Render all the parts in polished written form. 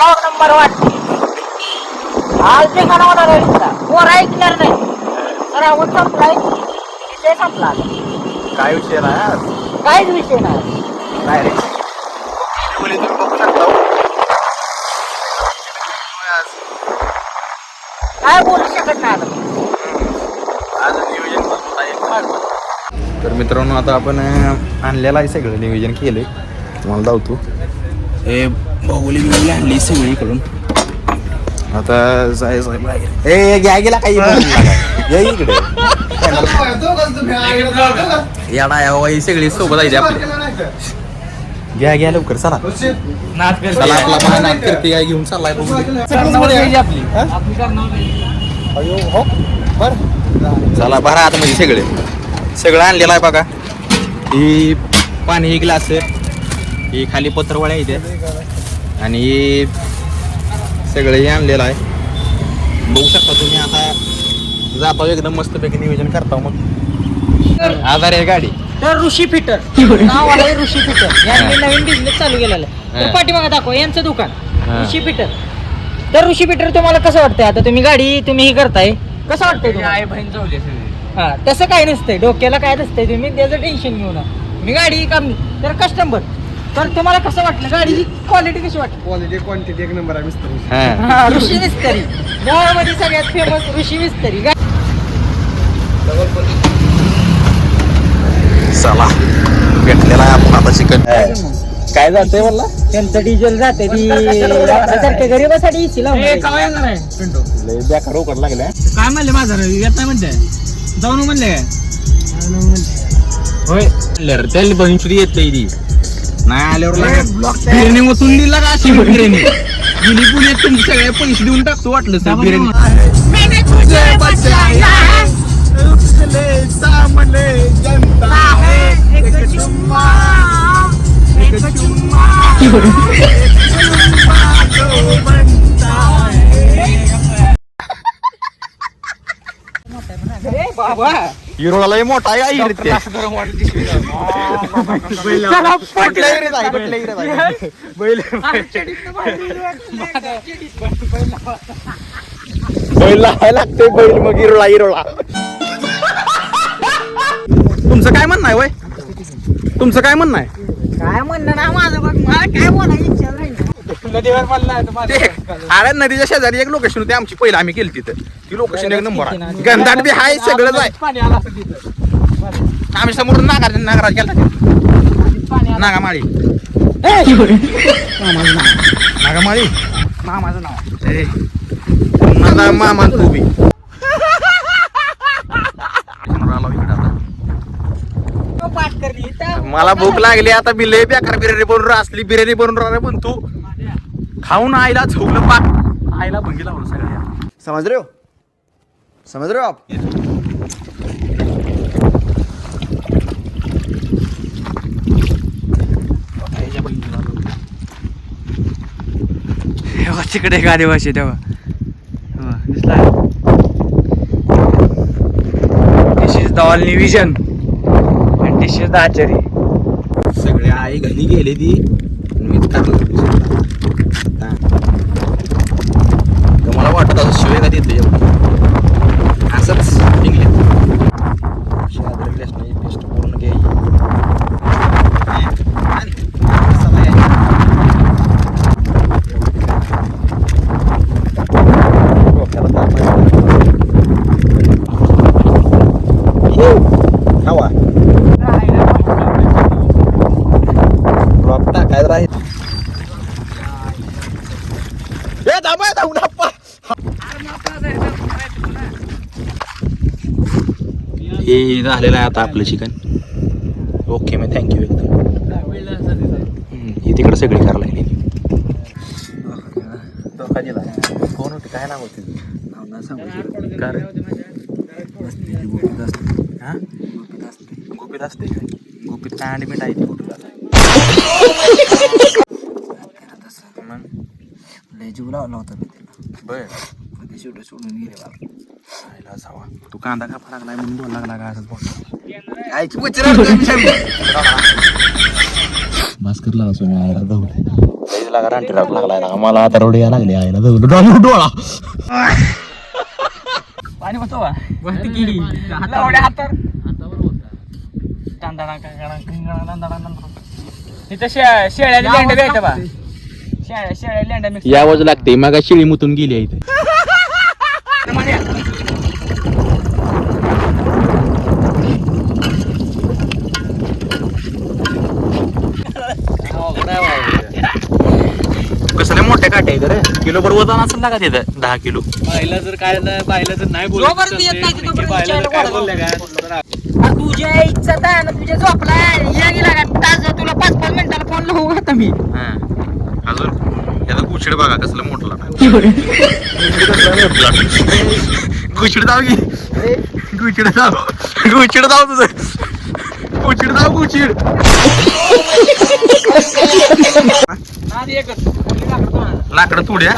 Number वाटते आज ते गाणं होणार आहे तुला. पोर ऐकणार नाही तर आवड संपलाय विषय संपला काय विषय नाही आज काहीच विषय नाही नाही रे मुली तुम्ही बघू शकता हो. आज काय बोलू शकत नाही आता. आज नियोजन मजबूत आहे तर मित्रांनो आता आपण आणलेलं आहे सगळं नियोजन केलंय तुम्हाला धावतो हे बाहुली बिहुली आणली सगळी इकडून आता जायचं बाहेर ए घ्या गेला काही या इकडे याडा या सगळी सोबत आहे आपली घ्या घ्या लवकर चला चला आपला महानाथ कीर्ती काय घेऊन चाललाय चला भरा आता म्हणजे सगळं आणलेलं आहे बघा ही पाणी ही ग्लास ही खाली पत्रवड्या इथे आणि हे सगळं हे आणलेलं आहे बघू शकता तुम्ही आता जातो एकदम मस्तपैकी नियोजन करता मग आधार आहे गाडी तर ऋषी फिटर नाव आहे ऋषी फिटर यांनी नवीन बिझनेस चालू केलेला आहे तर पाठीमागे दाखवा यांचं दुकान ऋषी फिटर तर ऋषी फिटर तुम्हाला कसं वाटतंय आता तुम्ही गाडी तुम्ही ही करताय कसं वाटतंय हा तसं काय नसतंय डोक्याला काय नसतंय तुम्ही त्याचं टेन्शन घेऊ नका मी गाडी कमी तर कस्टमर तर तुम्हाला कसं वाटलं गाडीची क्वालिटी कशी वाटली क्वालिटी क्वांटिटी एक नंबर आहे मिस्त्री ऋषी मिस्त्री गावामध्ये सगळ्यात फेमस ऋषी मिस्त्री चला भेटलेला आहे आपण आता चिकन काय जातंय मला त्यांचं डिझेल जाते ती आपल्यासारख्या गरीबासाठी इच्छी लावून लय बेकार उकड लागलाय काय म्हणले माझा येत नाही म्हणते जाऊन म्हणले होय त्याला बहिणी येत ती नाही आल्यावर बिर्याणी मसून दिला का अशी बिर्याणी गेली पुण्यात तुम्ही सगळे पैसे देऊन टाकतो वाटलं सर बिर्याणी हिरोला मोठा आहे बैल लागतोय बैल मग हिरोला तुमचं काय म्हणणं आहे वय तुमचं काय म्हणणं आहे काय म्हणणं ना माझं बघ मला काय बोलायची इच्छा नाही नदीवर पडला अरे नदीच्या शेजारी एक लोकेशन होती आमची पहिला आम्ही केली तिथं ती लोकेशन एक नंबर आहे गंधाट बी हाय सगळंच आहे पाणी आला असं तिथं आम्ही समोर नागराज गेला नागामाळी नागामाळी मामाचं नाव माझा मामा तू बी पाठ करली तर मला भूक लागली आता मी लय बेकार बिर्याणी बनवून असली बिर्याणी बनवून राहणार पण तू खाऊन आईला झोपलं पाक आईला भंगी लावलं सगळ्या समज रे हो आप तिकडे गाडी वाशी तेव्हा दिसला दिस इज द ऑल निविजन अँड दिस इज द आचारी सगळे आई घरी गेले ती मीच करलं मला वाटत असं शिवाय का देते असंच निघले पेस्ट पूर्ण घ्यायची हे झालेलं आहे आता आपलं चिकन ओके मग थँक्यू एकदम हे तिकडं सगळी करायला लागली कोण होते काय नाव होते गोपीत असते काय गोपीत काय अंडी मिठाई ती कुठं लय जीव लावला होता मी त्याला बर शेवटी सोडून गेले बाबा खायला जावा तू कांदा का फडकलाय म्हणून बोल लागला का असंच बोल भास्कर लावा सोनी आयला लागा रानटी राग लागलाय लागा मला आता रोड या लागली आईला जाऊ डोळा पाणी होतो बा. वरती गेली. एवढ्या हातावर. तिथं शेळ्याला लेंड्या भेटतं बा. शेळ्या लेंड्या मिक्स. या आवाज लागते मग शिळी मुतून गेली आहे इथे कसले मोठे काटे आहे रे किलो बरोबर वजन असेल लागा तिथं 10 किलो बायला जर काय बायला जर नाही जोपर्यंत येत नाही बोलत तोपर्यंत बायला जर काय विचारायला बोलल्या अरे तुझ्या इच्छा आहे ना तुझ्या झोपलाय या गेला का तास तुला 5-5 मिनिटाला फोन लावू आता मी हा अजून याचा गुछड बघा कसलं मोठं गुछड दाव की गुछड दाव तुझं गुछड दाव गुछड लाकडं तुड्या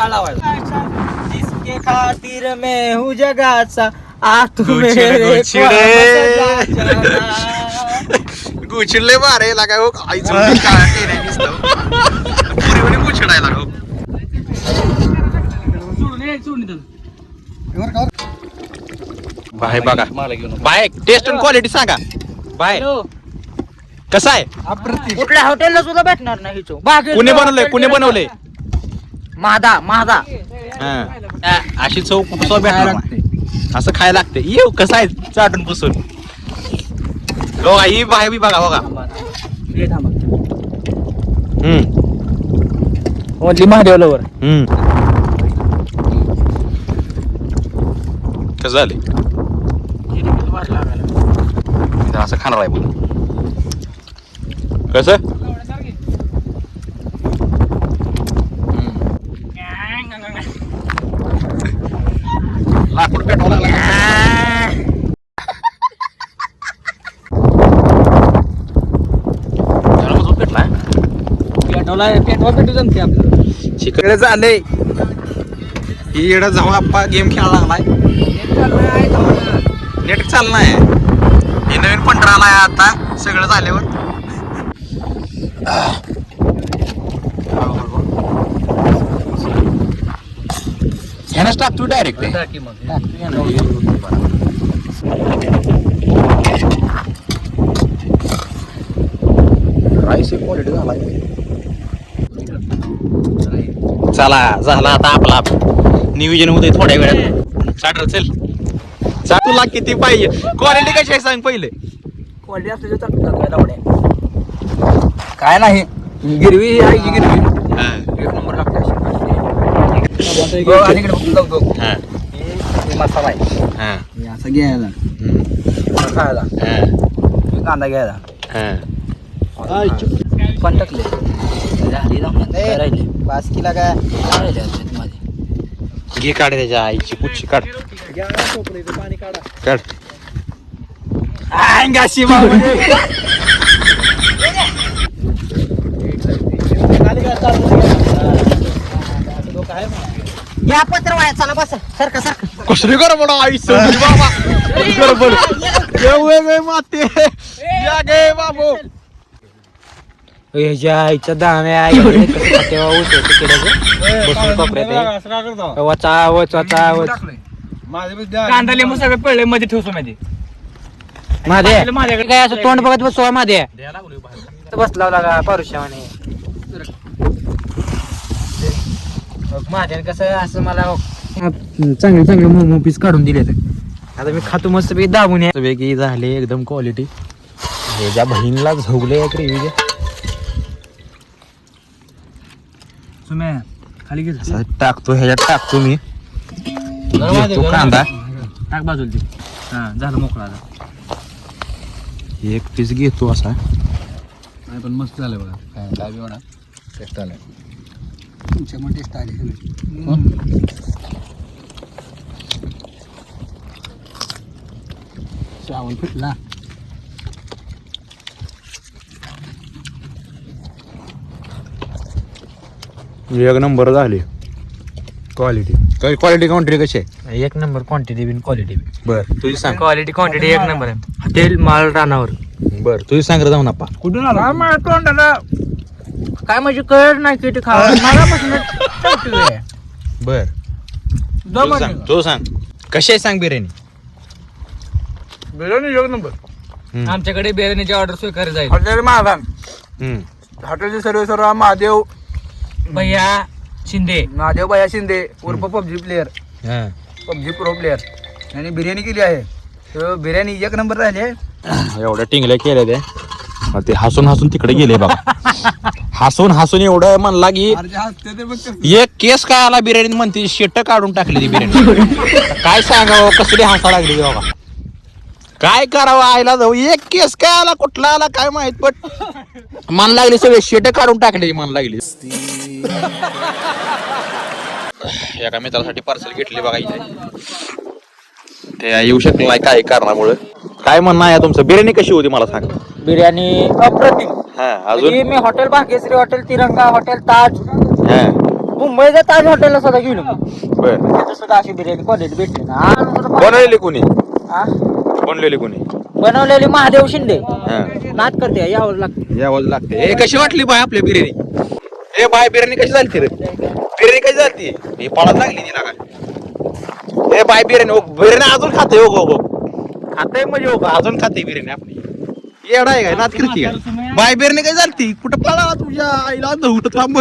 जिसके खातिर मैं हूँ जगाचा आ तू गुचिड, मेरे गुचिड. ख्वाब सजाना. गुछडले मारे लागा हो आईचं काय नाही दिसतं पुरीवणी गुछडाय लागा बाय बघा बाय टेस्ट आणि क्वालिटी सांगा बाय कसं आहे कुठल्या हॉटेलला सुद्धा भेटणार नाही हिचो कुणी बनवलंय महादा अशी चव कुठं भेटणार नाही. असं खायला लागते येऊ कसं आहे चाटून पुसून बघा ही बाय बी बघा बघा ओनली महादेवलावर. कसं झाले असं खाणार आहे बोल कसं लाकूड पेटवा लागला पेटवा जमते आपल्याला. चिकन झालंय ही येडा जाऊ आप्पा गेम खेळायला लागलाय नेट चालणार आहे ही नवीन पंढरा आलाय आता सगळं झाल्यावर ह्यानंच टाकतो डायरेक्ट राईस क्वालिटी झालाय चला झाला आता आपला नियोजन होते थोड्या वेळात चाटर चल तुला किती पाहिजे क्वालिटी कशी आहे सांग पहिले क्वालिटी असते काय नाही गिरवी ही आईची गिरवी एक नंबर लागते मसाला आहे असं घ्यायला खायला कांदा घ्यायला पण टाकले राहिले बास्कीला काय राहिले माझे घे काढ त्याच्या आईची पुच्छी काढ काढ अंगाशी या पत्र वाया चला बस सारखं कसली गडबड आई बाबा गडबड माते या गे बाबू ह्याच्या आईच्या दाण्या तेव्हा बसून कोपऱ्यात वचा कांदा लिंबू सगळं पडले मध्ये ठेवतो मध्ये माझ्या काय असं तोंड बघत बसवा माझ्या बसला लागा पारुष्याने माझ्या कसं असं मला चांगले मोमो पीस काढून दिले आता मी खातो मस्त पैकी दाबून वेगळी झाले एकदम क्वालिटी ह्याच्या बहिणीला झोगले ग्रेव्हीच्या खाली घे टाकतो ह्याच्यात टाकतो मी घेतो कांदा टाक बाजूला ते हा झालं मोकळा आता एक पीस घेतो असा नाही पण मस्त झालं बघा काय डावी म्हणा टेस्ट आलाय तुमच्या पण टेस्ट आली श्रावण फिटला एक नंबर झाली क्वालिटी क्वांटिटी कशी आहे एक नंबर क्वांटिटी बिन क्वालिटी बर तुझी सांग क्वालिटी क्वांटिटी एक नंबर आहे हॉटेल माळ रानावर बर तुझी सांग रे जाऊन आपा कुठून आला तोंडाला काय म्हणजे कळत नाही की ते खावा मगापासून चौकलोय. बर जमत नाही. तो सांग कशी आहे सांग बिर्याणी. बिर्याणी एक नंबर. आमच्याकडे बिर्याणीची ऑर्डर स्वीकार जाईल. हॉटेल महाराज, हम्म. हॉटेलचे सर्वेसर्वा महादेव भैया शिंदे. महादेव बाया शिंदे उर्फ पबजी प्लेअर, हा. पबजी प्रो प्लेअर यांनी बिर्याणी केली आहे. तर बिर्याणी एक नंबर राहिली आहे. एवढ्या टिंगल्या केल्या ते मग ते हसून हसून तिकडे गेले बघा. हसून हसून एवढं म्हणला की एक केस काय आला बिर्याणी म्हणते शेट काढून टाकली ती बिर्याणी. काय सांगावं कसली हसा लागली बाबा. काय करावं आईला जाऊ एक केस काय आला कुठला आला काय माहित पण मन लागली सगळे शेट काढून टाकले मन लागली. एका मित्रासाठी पार्सल घेतली बघा इथे ते येऊ शकलं नाही काही कारणामुळे. काय म्हणणं आहे तुमचं बिर्याणी कशी होती मला सांग. बिर्याणी अप्रतिम. हा अजून मी हॉटेल भाग्यश्री, हॉटेल तिरंगा, हॉटेल ताज, हा मुंबईचा ताज हॉटेलला सुद्धा गेलो. बर तिथं सुद्धा अशी बिर्याणी क्वालिटी भेटली ना. आज सुद्धा बनवलेली कोणी हा? बनवलेली कोणी बनवलेली महादेव शिंदे. हा नाद करते यावं लागते. यावं लागते. हे कशी वाटली बाय आपली बिर्याणी. हे बाय बिर्याणी कशी झाली रे बिर्याणी कशी झाली ही पळत लागली तिला काय. हे बाय बिर्याणी बिर्याणी अजून खाते हो गो खाते म्हणजे हो अजून खाते बिर्याणी आपली. येडा आहे काय नात करते काय बाय बिर्याणी कशी झाली कुठं पळा तुझ्या आईला धुट थांब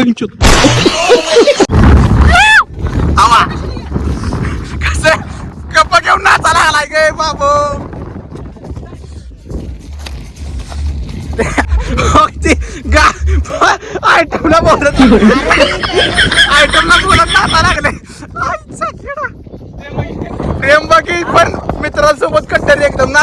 कसं गप्पा घेऊन नाचायला आलाय गे बाबू. आयटमला बोलत नाचा लागले. प्रेम बाकी पण मित्रांसोबत कट्टर एकदम ना.